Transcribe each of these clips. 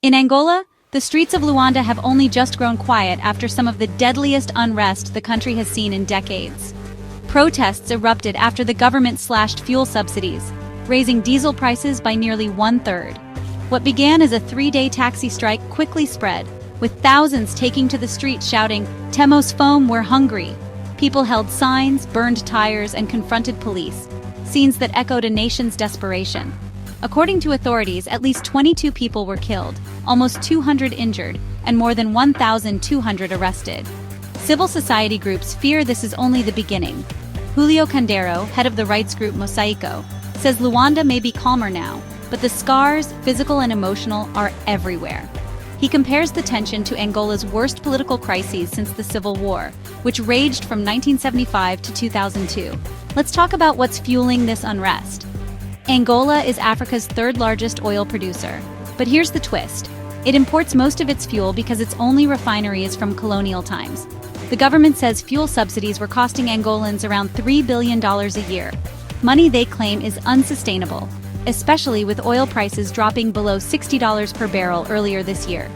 In Angola, the streets of Luanda have only just grown quiet after some of the deadliest unrest the country has seen in decades. Protests erupted after the government slashed fuel subsidies, raising diesel prices by nearly one-third. What began as a three-day taxi strike quickly spread, with thousands taking to the streets shouting, "Temos fome, we're hungry." People held signs, burned tires, and confronted police, scenes that echoed a nation's desperation. According to authorities, at least 22 people were killed, almost 200 injured, and more than 1,200 arrested. Civil society groups fear this is only the beginning. Julio Candero, head of the rights group Mosaico, says Luanda may be calmer now, but the scars, physical and emotional, are everywhere. He compares the tension to Angola's worst political crises since the Civil War, which raged from 1975 to 2002. Let's talk about what's fueling this unrest. Angola is Africa's third-largest oil producer. But here's the twist. It imports most of its fuel because its only refinery is from colonial times. The government says fuel subsidies were costing Angolans around $3 billion a year. Money they claim is unsustainable, especially with oil prices dropping below $60 per barrel earlier this year.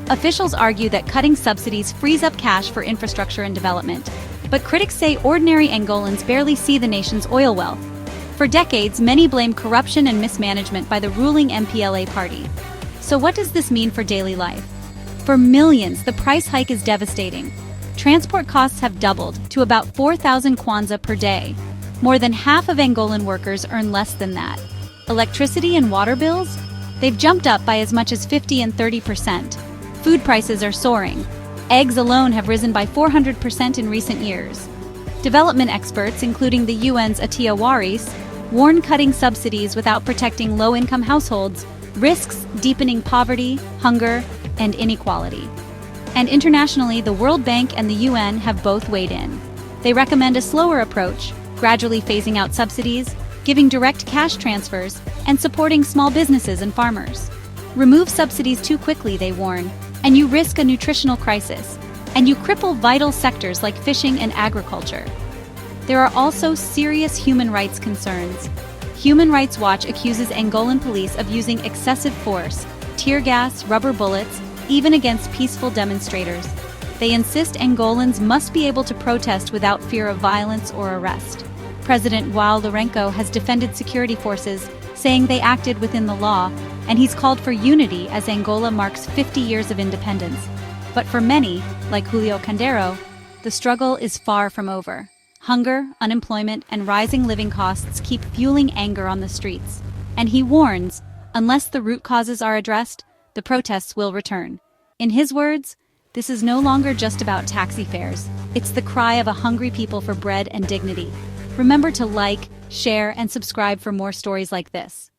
Officials argue that cutting subsidies frees up cash for infrastructure and development. But critics say ordinary Angolans barely see the nation's oil wealth. For decades, many blame corruption and mismanagement by the ruling MPLA party. So what does this mean for daily life? For millions, the price hike is devastating. Transport costs have doubled to about 4,000 kwanza per day. More than half of Angolan workers earn less than that. Electricity and water bills? They've jumped up by as much as 50 and 30%. Food prices are soaring. Eggs alone have risen by 400% in recent years. Development experts, including the UN's Atia Waris, warn cutting subsidies without protecting low-income households risks deepening poverty, hunger, and inequality. And internationally, the World Bank and the UN have both weighed in. They recommend a slower approach, gradually phasing out subsidies, giving direct cash transfers, and supporting small businesses and farmers. Remove subsidies too quickly, they warn, and you risk a nutritional crisis, and you cripple vital sectors like fishing and agriculture. There are also serious human rights concerns. Human Rights Watch accuses Angolan police of using excessive force, tear gas, rubber bullets, even against peaceful demonstrators. They insist Angolans must be able to protest without fear of violence or arrest. President João Lourenço has defended security forces, saying they acted within the law, and he's called for unity as Angola marks 50 years of independence. But for many, like Julio Candero, the struggle is far from over. Hunger, unemployment, and rising living costs keep fueling anger on the streets. And he warns, unless the root causes are addressed, the protests will return. In his words, this is no longer just about taxi fares. It's the cry of a hungry people for bread and dignity. Remember to like, share, and subscribe for more stories like this.